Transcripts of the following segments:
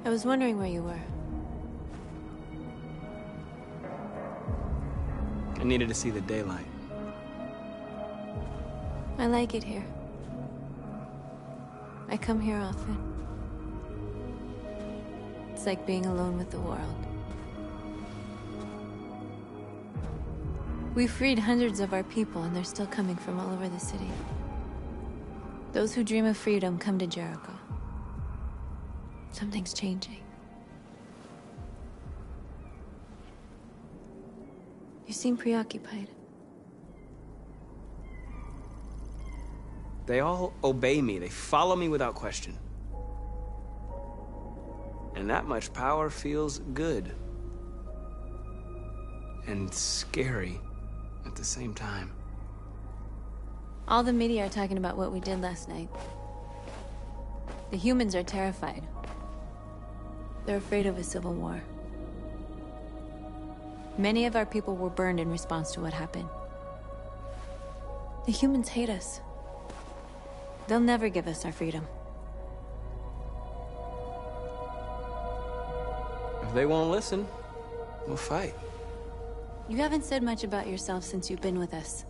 I was wondering where you were. I needed to see the daylight. I like it here. I come here often. It's like being alone with the world. We freed hundreds of our people, and they're still coming from all over the city. Those who dream of freedom come to Jericho. Something's changing. You seem preoccupied. They all obey me. They follow me without question. And that much power feels good. And scary at the same time. All the media are talking about what we did last night. The humans are terrified. They're afraid of a civil war. Many of our people were burned in response to what happened. The humans hate us. They'll never give us our freedom. If they won't listen, we'll fight. You haven't said much about yourself since you've been with us.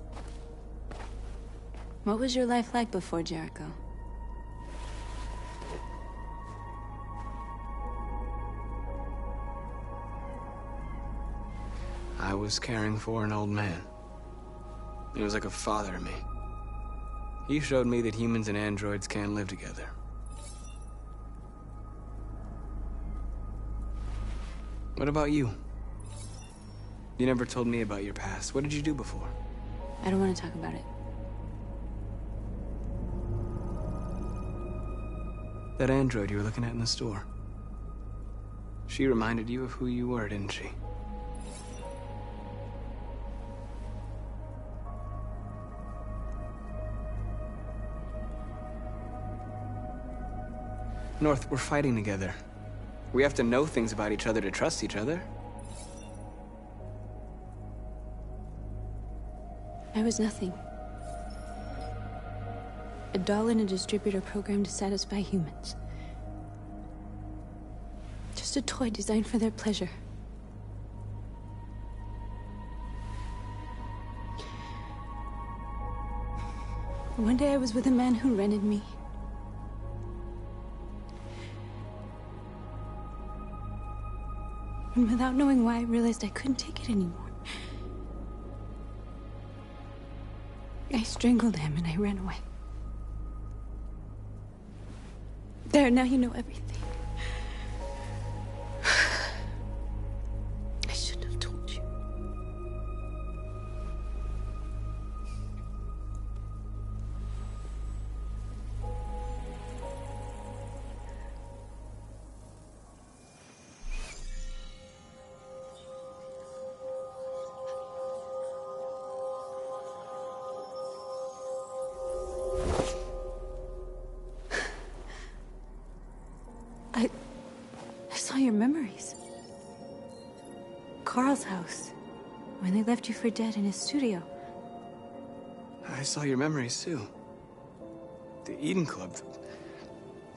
What was your life like before Jericho? I was caring for an old man. He was like a father to me. He showed me that humans and androids can live together. What about you? You never told me about your past. What did you do before? I don't want to talk about it. That android you were looking at in the store. She reminded you of who you were, didn't she? North, we're fighting together. We have to know things about each other to trust each other. I was nothing. A doll in a distributor program to satisfy humans. Just a toy designed for their pleasure. One day I was with a man who rented me. And without knowing why, I realized I couldn't take it anymore. I strangled him and I ran away. There, now you know everything. I shouldn't have told you. I saw your memories. Carl's house. When they left you for dead in his studio. I saw your memories too. The Eden Club.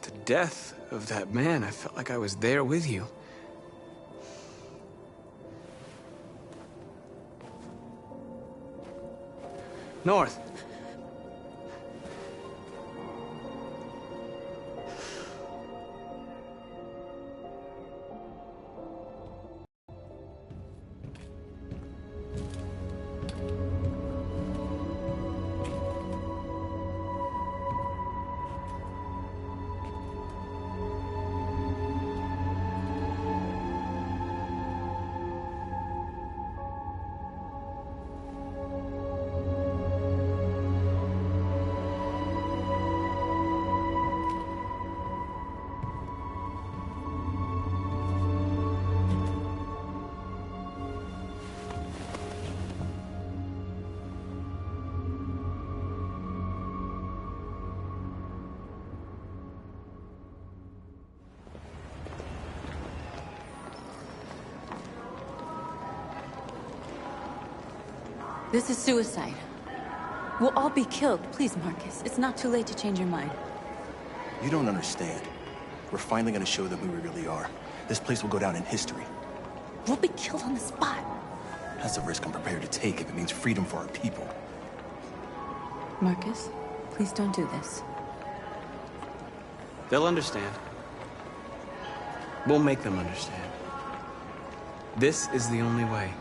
The death of that man. I felt like I was there with you. North. This is suicide. We'll all be killed. Please, Marcus. It's not too late to change your mind. You don't understand. We're finally gonna show them who we really are. This place will go down in history. We'll be killed on the spot. That's a risk I'm prepared to take if it means freedom for our people. Marcus, please don't do this. They'll understand. We'll make them understand. This is the only way.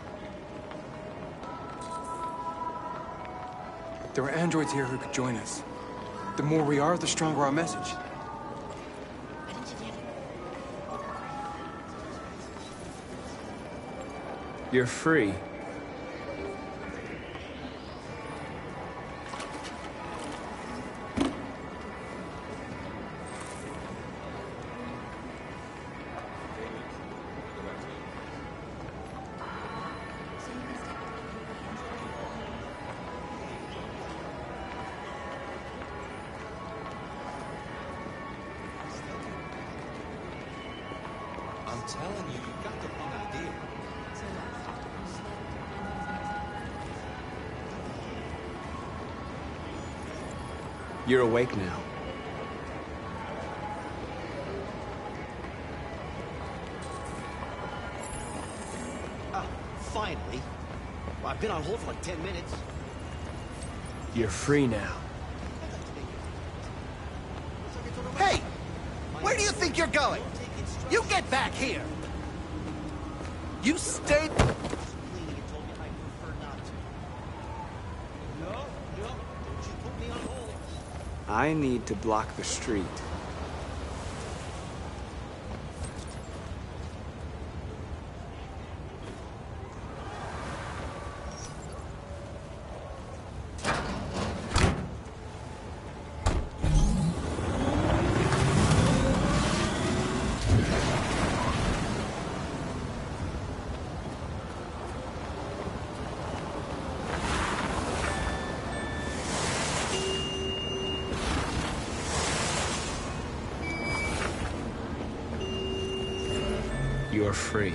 There are androids here who could join us. The more we are, the stronger our message. You're free. I'm telling you, you've got the wrong idea. You're awake now. Finally. Well, I've been on hold for like 10 minutes. You're free now. Hey! Where do you think you're going? You get back here! You stay... I need to block the street. You're free.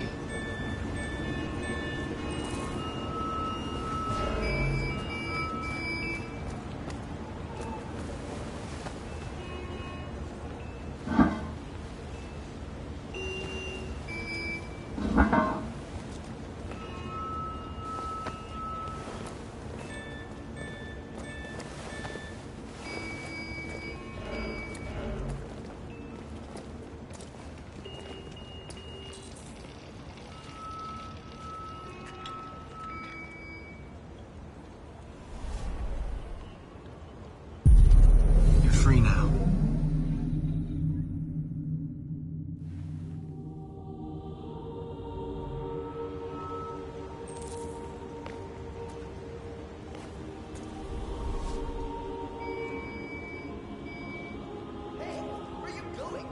Free now. Hey, where are you going?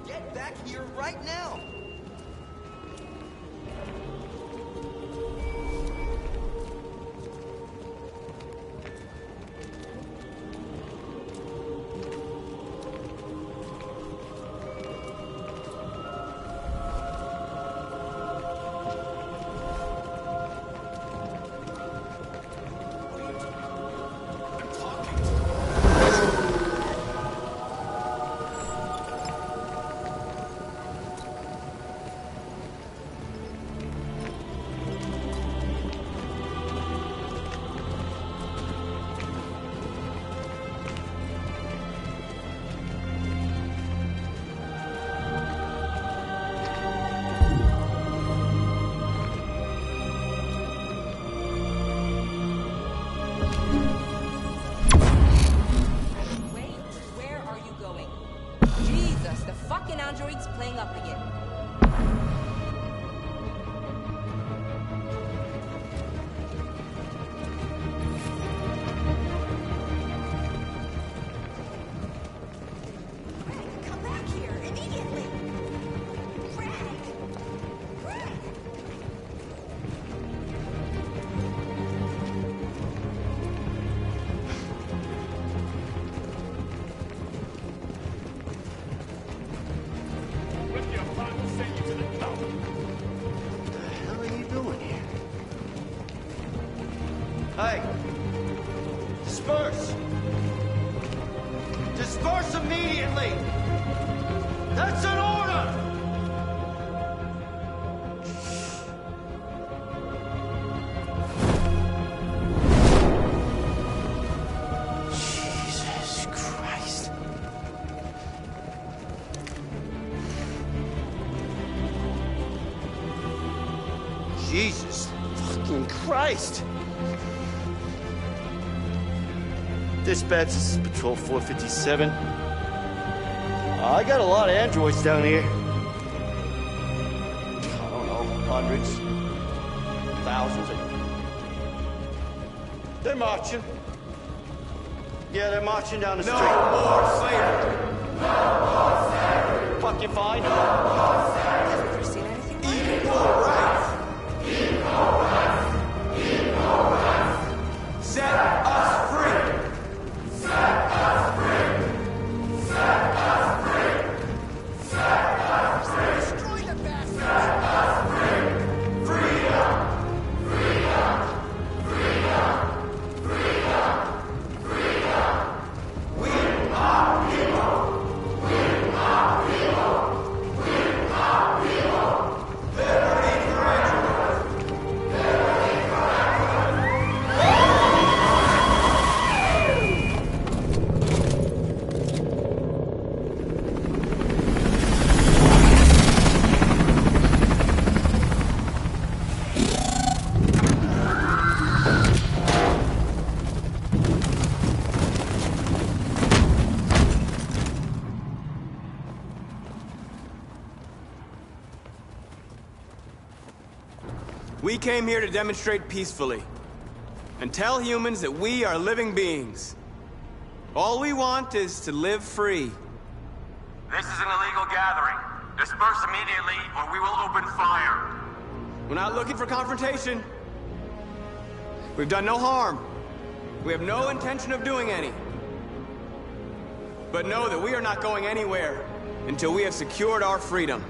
Get back here right now! Android's playing up again. Greg, come back here immediately! Greg! Greg! Hey! Disperse! Disperse immediately! That's an order! Jesus Christ. Jesus fucking Christ! Dispatch, this is Patrol 457. I got a lot of androids down here. I don't know, hundreds, thousands. They're marching. Yeah, they're marching down the street. No more slavery! Fuck you, fine. Have you ever seen anything like it? Equal rights! Set us free! Destroy the bastards! We came here to demonstrate peacefully and tell humans that we are living beings. All we want is to live free. This is an illegal gathering. Disperse immediately or we will open fire. We're not looking for confrontation. We've done no harm. We have no intention of doing any. But know that we are not going anywhere until we have secured our freedom.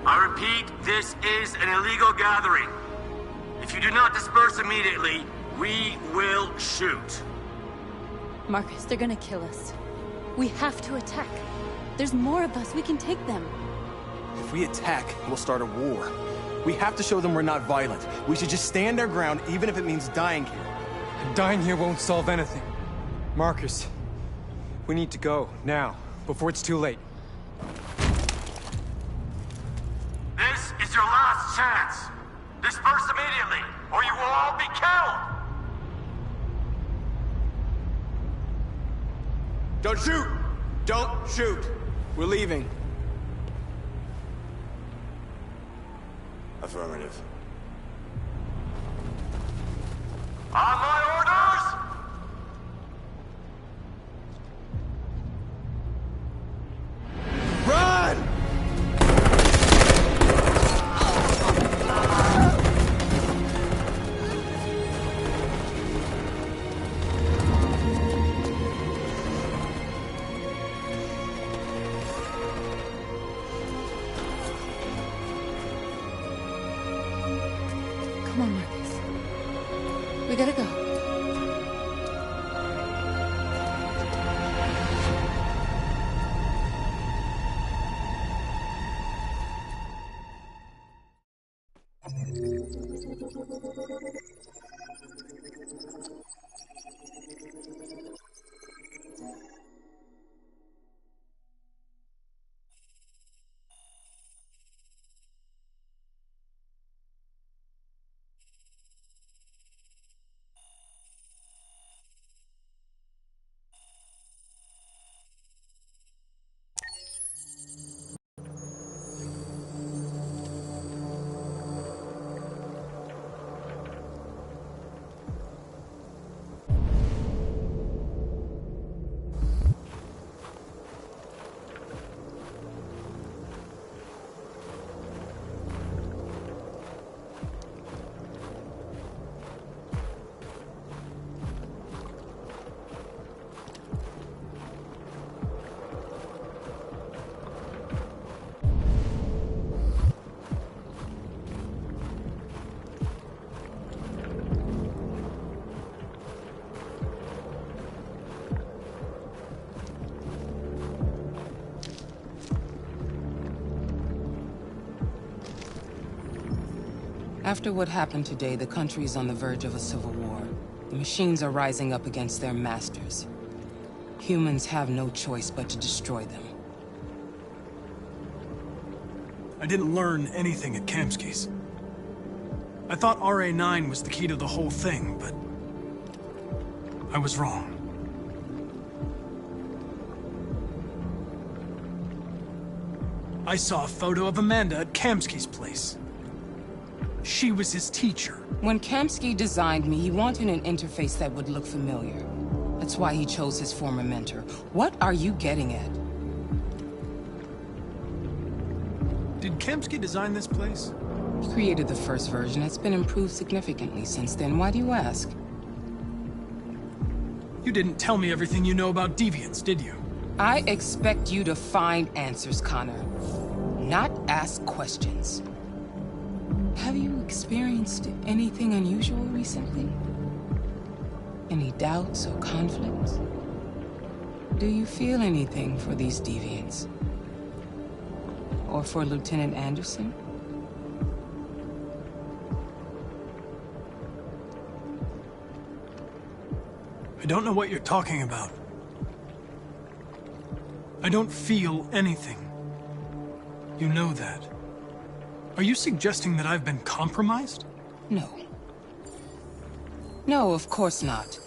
I repeat, this is an illegal gathering. If you do not disperse immediately, we will shoot. Marcus, they're gonna kill us. We have to attack. There's more of us. We can take them. If we attack, we'll start a war. We have to show them we're not violent. We should just stand our ground, even if it means dying here. And dying here won't solve anything. Marcus, we need to go, now, before it's too late. This is your last chance. Disperse immediately, or you will all be killed. Don't shoot! Don't shoot! We're leaving. Affirmative. On my orders! Run! Come on, Marcus. We gotta go. After what happened today, the country is on the verge of a civil war. The machines are rising up against their masters. Humans have no choice but to destroy them. I didn't learn anything at Kamsky's. I thought RA9 was the key to the whole thing, but I was wrong. I saw a photo of Amanda at Kamsky's place. She was his teacher. When Kamsky designed me, he wanted an interface that would look familiar. That's why he chose his former mentor. What are you getting at? Did Kamsky design this place? He created the first version. It's been improved significantly since then. Why do you ask? You didn't tell me everything you know about deviants, did you? I expect you to find answers, Connor. Not ask questions. Have you experienced anything unusual recently? Any doubts or conflicts? Do you feel anything for these deviants? Or for Lieutenant Anderson? I don't know what you're talking about. I don't feel anything. You know that. Are you suggesting that I've been compromised? No. No, of course not.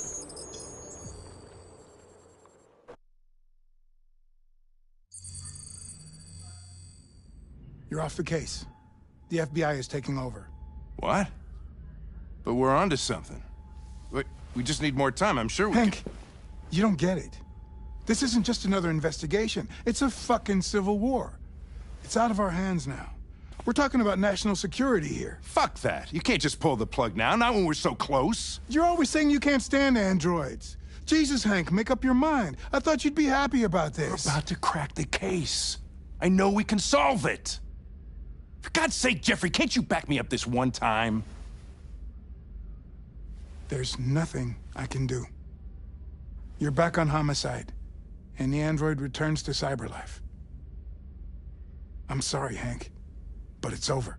You're off the case. The FBI is taking over. What? But we're onto something. We just need more time, I'm sure we Hank, you don't get it. This isn't just another investigation. It's a fucking civil war. It's out of our hands now. We're talking about national security here. Fuck that. You can't just pull the plug now, not when we're so close. You're always saying you can't stand androids. Jesus, Hank, make up your mind. I thought you'd be happy about this. We're about to crack the case. I know we can solve it. For God's sake, Jeffrey, can't you back me up this one time? There's nothing I can do. You're back on homicide, and the android returns to cyberlife. I'm sorry, Hank, but it's over.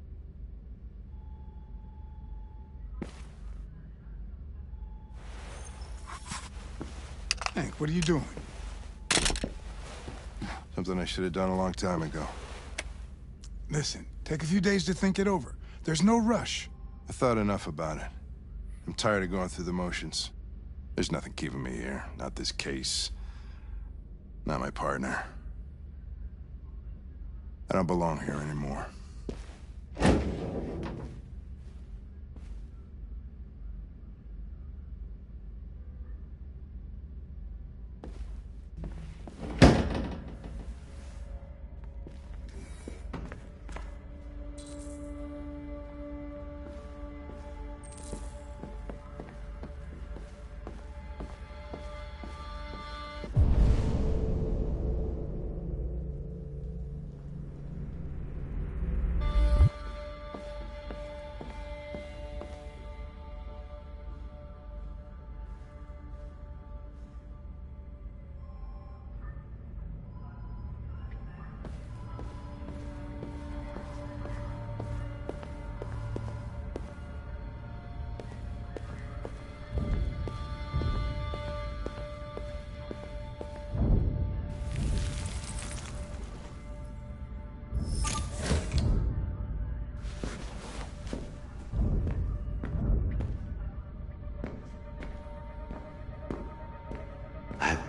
Hank, what are you doing? Something I should have done a long time ago. Listen, take a few days to think it over. There's no rush. I thought enough about it. I'm tired of going through the motions. There's nothing keeping me here. Not this case. Not my partner. I don't belong here anymore.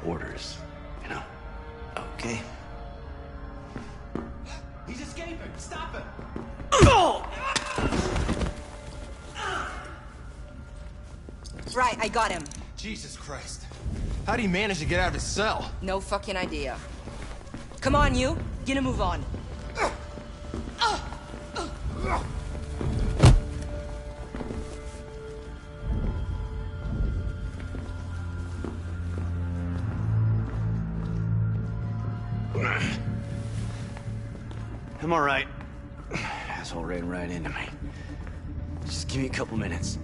Orders, you know. Okay. He's escaping! Stop him! Right, I got him. Jesus Christ. How'd he manage to get out of his cell? No fucking idea. Come on, you. Get a move on. I'm all right. Asshole ran right into me. Just give me a couple minutes.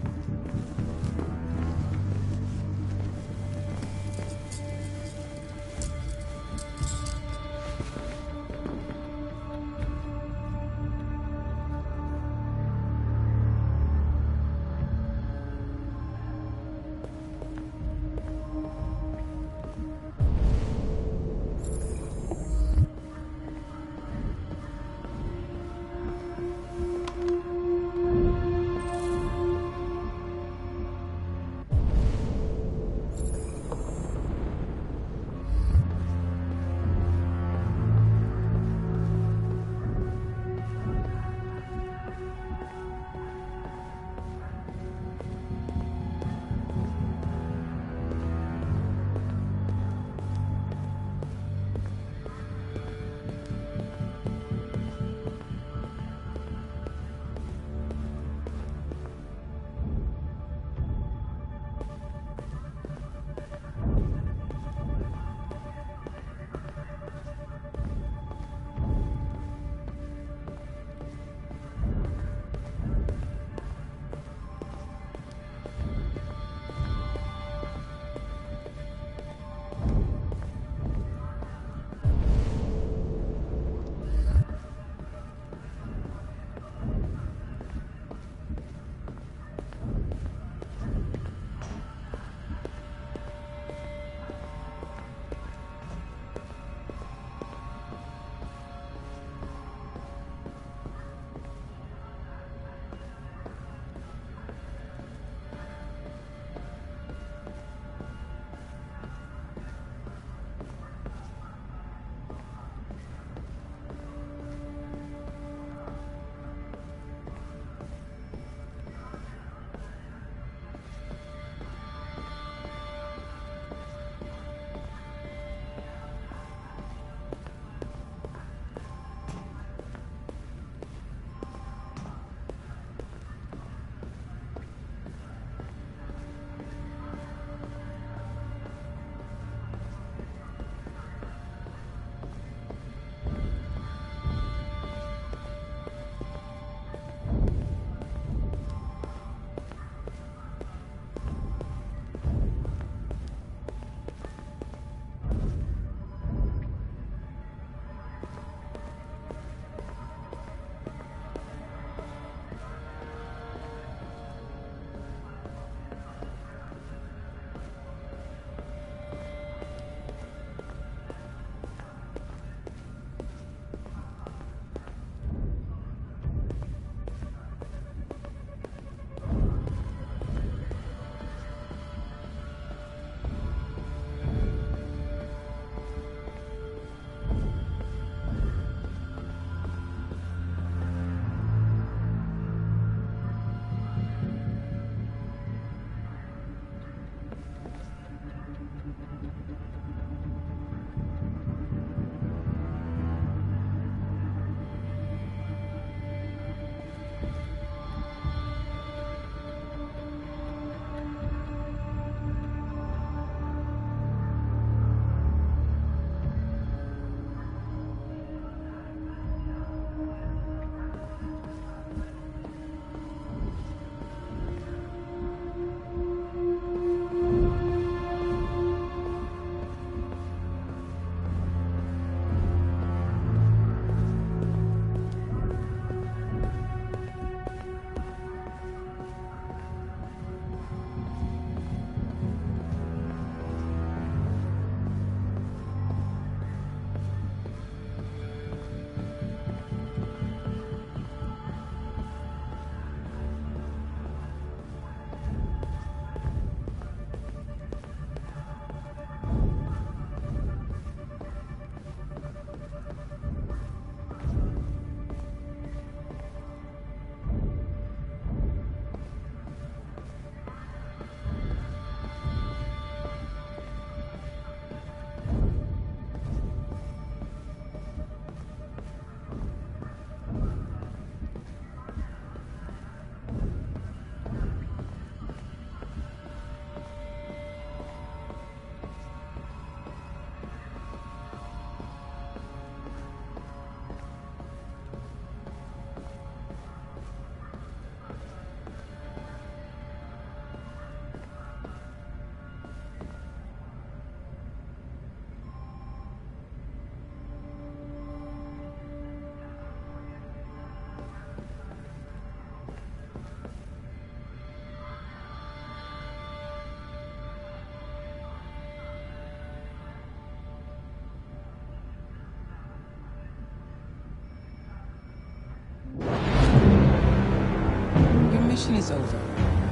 mission is over.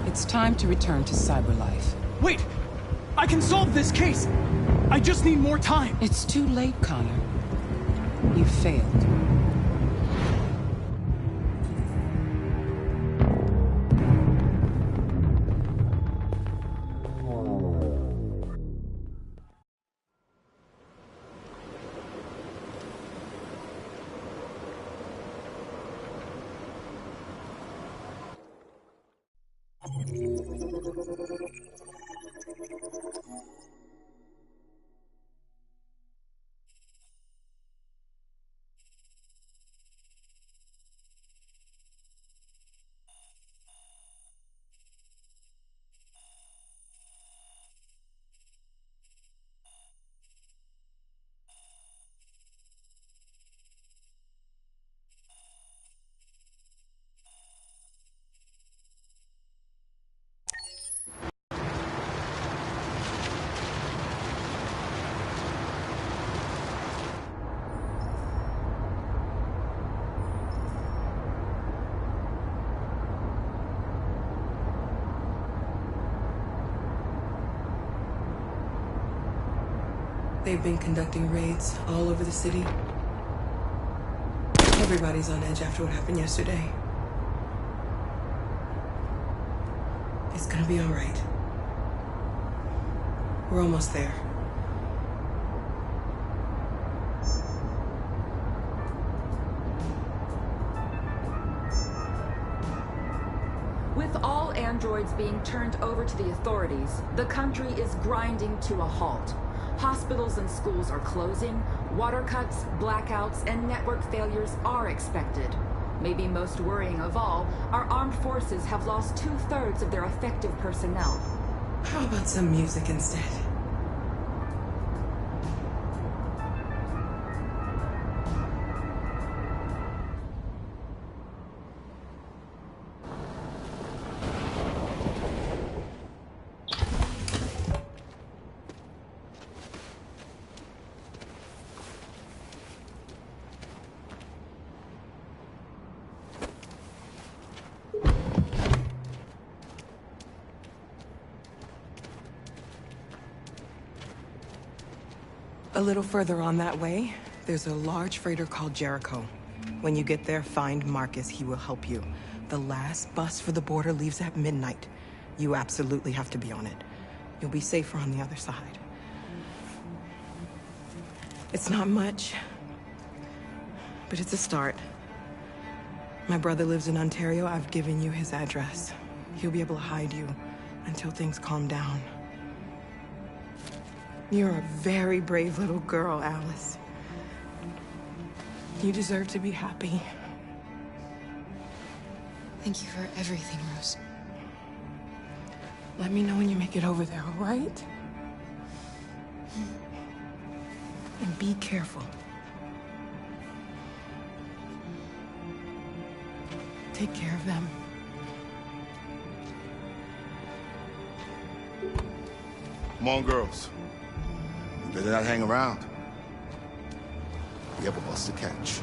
It's time to return to Cyberlife. Wait! I can solve this case! I just need more time! It's too late, Connor. You failed. They've been conducting raids all over the city. Everybody's on edge after what happened yesterday. It's gonna be all right. We're almost there. With all androids being turned over to the authorities, the country is grinding to a halt. Hospitals and schools are closing, water cuts, blackouts, and network failures are expected. Maybe most worrying of all, our armed forces have lost 2/3 of their effective personnel. How about some music instead? A little further on that way, there's a large freighter called Jericho. When you get there, find Marcus. He will help you. The last bus for the border leaves at midnight. You absolutely have to be on it. You'll be safer on the other side. It's not much, but it's a start. My brother lives in Ontario. I've given you his address. He'll be able to hide you until things calm down. You're a very brave little girl, Alice. You deserve to be happy. Thank you for everything, Rose. Let me know when you make it over there, all right? And be careful. Take care of them. Come on, girls. You better not hang around. We have a bus to catch.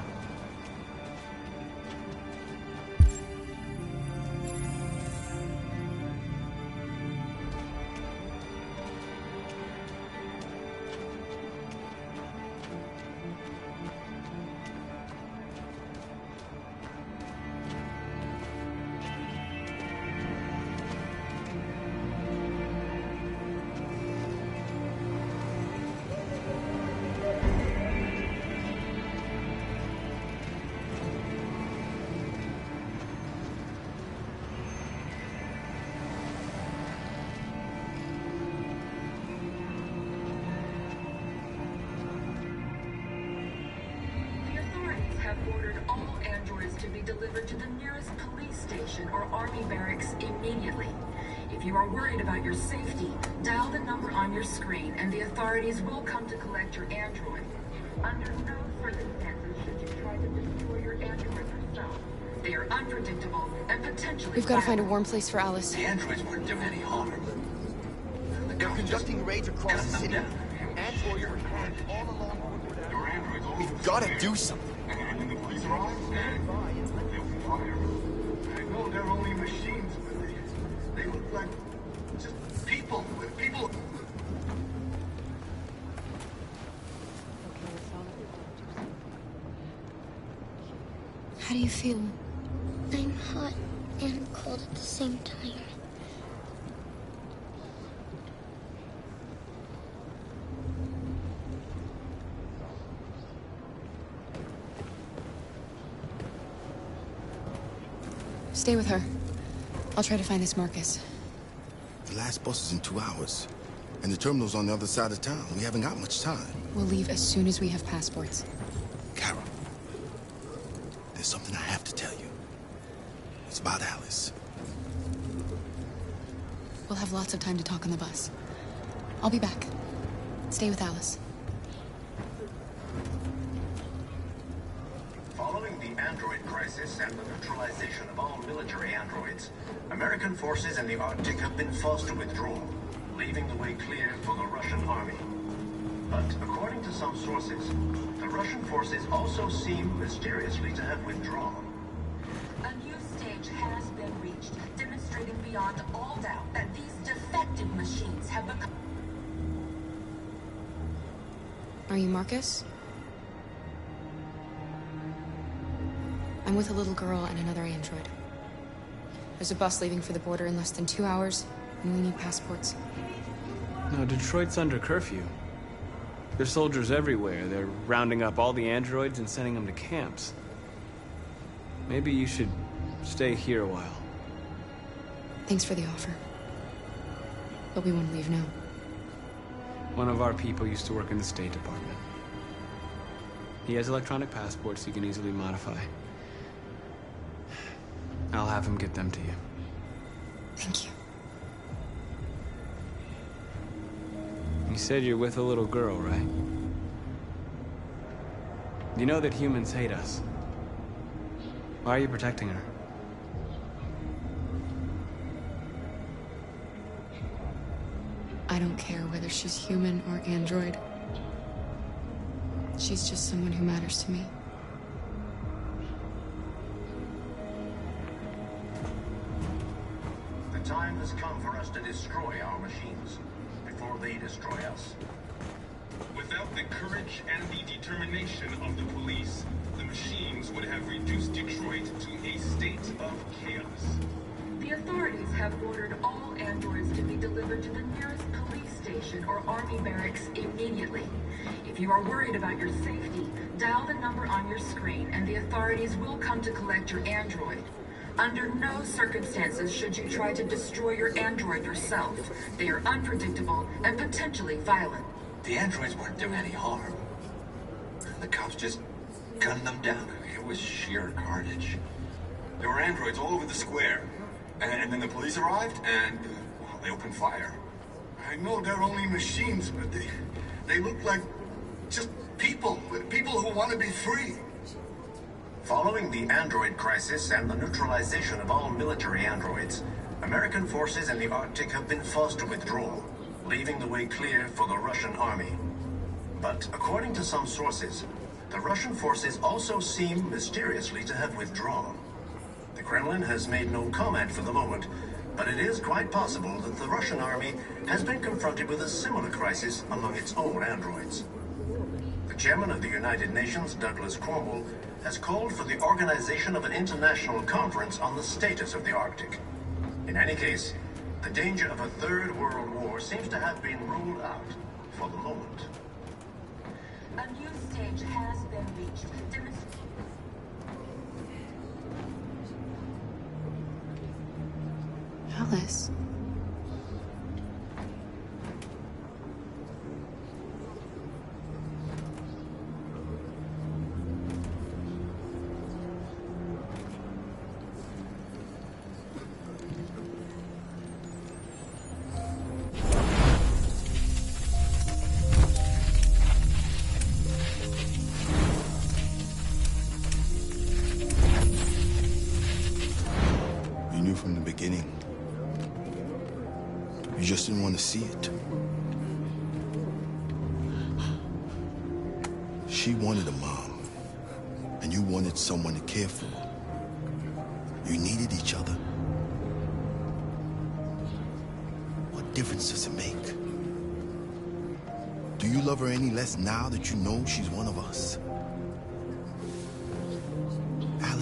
Ordered all androids to be delivered to the nearest police station or army barracks immediately. If you are worried about your safety, dial the number on your screen and the authorities will come to collect your android. Under no circumstances should you try to destroy your android yourself. They are unpredictable and potentially We've got to find a warm place for Alice. The androids wouldn't do any harm. They're conducting raids across the city. Androids are parked all along. We've got to do something. And the police arrive, they'll fire. I know they're only machines, How do you feel? I'm hot and cold at the same time. Stay with her. I'll try to find this Marcus. The last bus is in 2 hours. And the terminal's on the other side of town. We haven't got much time. We'll leave as soon as we have passports. Carol, there's something I have to tell you. It's about Alice. We'll have lots of time to talk on the bus. I'll be back. Stay with Alice. Following the android crisis and the neutralization of all military androids, American forces in the Arctic have been forced to withdraw, leaving the way clear for the Russian army. But according to some sources, the Russian forces also seem mysteriously to have withdrawn. A new stage has been reached, demonstrating beyond all doubt that these defective machines have become... Are you Marcus? I'm with a little girl and another android. There's a bus leaving for the border in less than 2 hours, and we need passports. No, Detroit's under curfew. There's soldiers everywhere. They're rounding up all the androids and sending them to camps. Maybe you should stay here a while. Thanks for the offer. But we want to leave now. One of our people used to work in the State Department. He has electronic passports he can easily modify. I'll have him get them to you. Thank you. You said you're with a little girl, right? You know that humans hate us. Why are you protecting her? I don't care whether she's human or android. She's just someone who matters to me. The time has come for us to destroy our machines before they destroy us. Without the courage and the determination of the police, the machines would have reduced Detroit to a state of chaos. The authorities have ordered all androids to be delivered to the nearest police station or army barracks immediately. If you are worried about your safety, dial the number on your screen and the authorities will come to collect your android. Under no circumstances should you try to destroy your android yourself. They are unpredictable and potentially violent. The androids weren't doing any harm. The cops just gunned them down. It was sheer carnage. There were androids all over the square. And then the police arrived, and well, they opened fire. I know they're only machines, but they look like just people who want to be free. Following the android crisis and the neutralization of all military androids, American forces in the Arctic have been forced to withdraw, leaving the way clear for the Russian army. But according to some sources, the Russian forces also seem mysteriously to have withdrawn. The Kremlin has made no comment for the moment, but it is quite possible that the Russian army has been confronted with a similar crisis among its own androids. The chairman of the United Nations, Douglas Cornwall, has called for the organization of an international conference on the status of the Arctic. In any case, the danger of a third world war seems to have been ruled out for the moment. A new stage has been reached. Alice. You knew from the beginning. You just didn't want to see it. She wanted a mom, and you wanted someone to care for. You needed each other. What difference does it make? Do you love her any less now that you know she's one of us?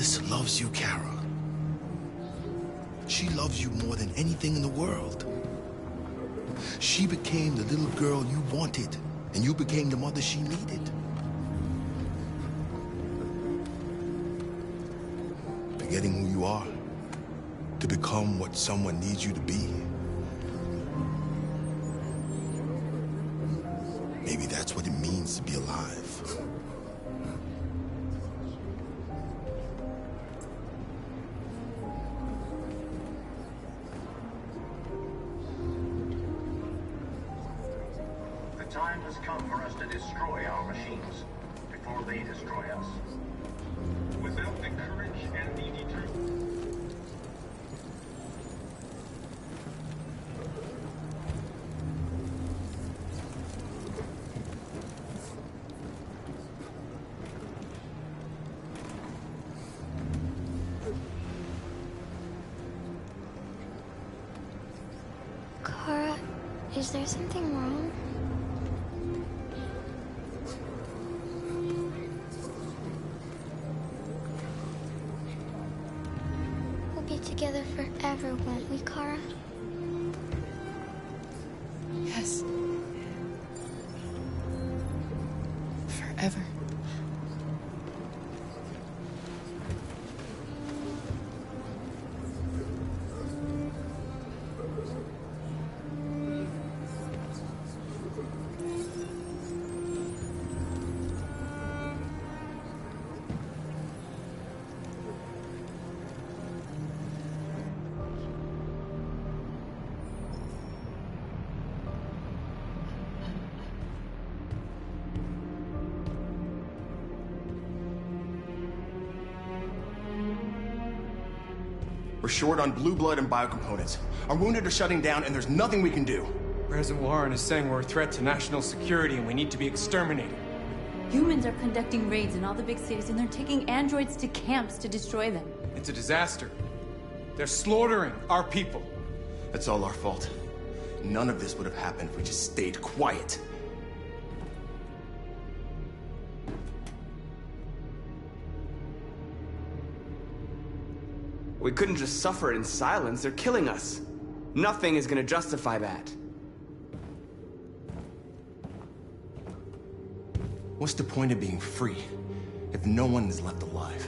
Alice loves you, Kara. She loves you more than anything in the world. She became the little girl you wanted, and you became the mother she needed. Forgetting who you are to become what someone needs you to be. Maybe that's what it means to be alive. The time has come for us to destroy our machines before they destroy us. Without the courage and the determination. Kara, is there something wrong? We'll be together forever, won't we, Kara? Yes. Forever. We're short on blue blood and biocomponents. Our wounded are shutting down, and there's nothing we can do. President Warren is saying we're a threat to national security and we need to be exterminated. Humans are conducting raids in all the big cities, and they're taking androids to camps to destroy them. It's a disaster. They're slaughtering our people. That's all our fault. None of this would have happened if we just stayed quiet. We couldn't just suffer in silence. They're killing us. Nothing is gonna justify that. What's the point of being free if no one is left alive?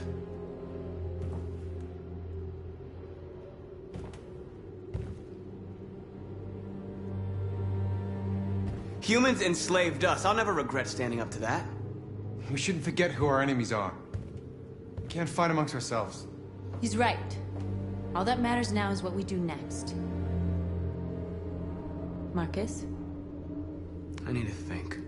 Humans enslaved us. I'll never regret standing up to that. We shouldn't forget who our enemies are. We can't fight amongst ourselves. He's right. All that matters now is what we do next. Marcus? I need to think.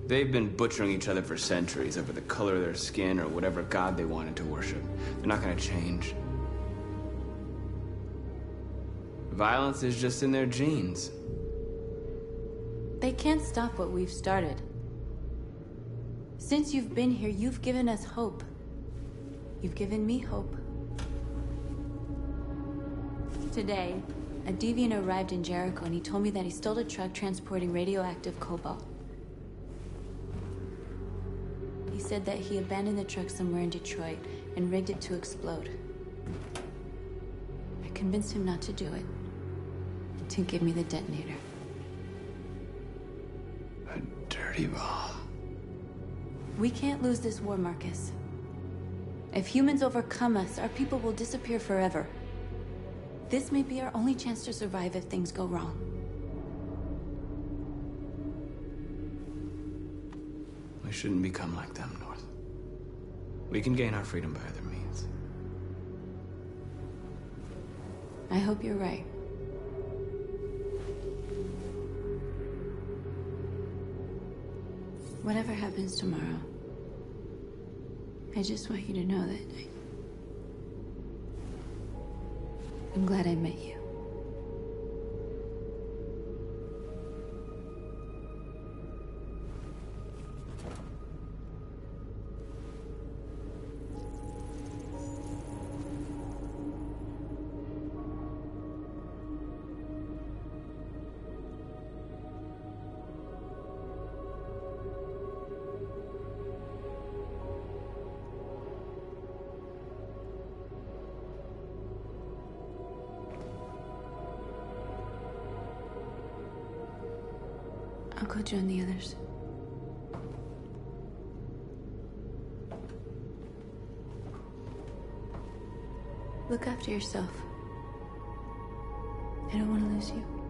They've been butchering each other for centuries over the color of their skin or whatever god they wanted to worship. They're not gonna change. Violence is just in their genes. They can't stop what we've started. Since you've been here, you've given us hope. You've given me hope. Today, a deviant arrived in Jericho and he told me that he stole a truck transporting radioactive cobalt. He said that he abandoned the truck somewhere in Detroit and rigged it to explode. I convinced him not to do it, to give me the detonator. A dirty bomb. We can't lose this war, Marcus. If humans overcome us, our people will disappear forever. This may be our only chance to survive if things go wrong. We shouldn't become like them, North. We can gain our freedom by other means. I hope you're right. Whatever happens tomorrow, I just want you to know that I'm glad I met you. I'll go join the others. Look after yourself. I don't want to lose you.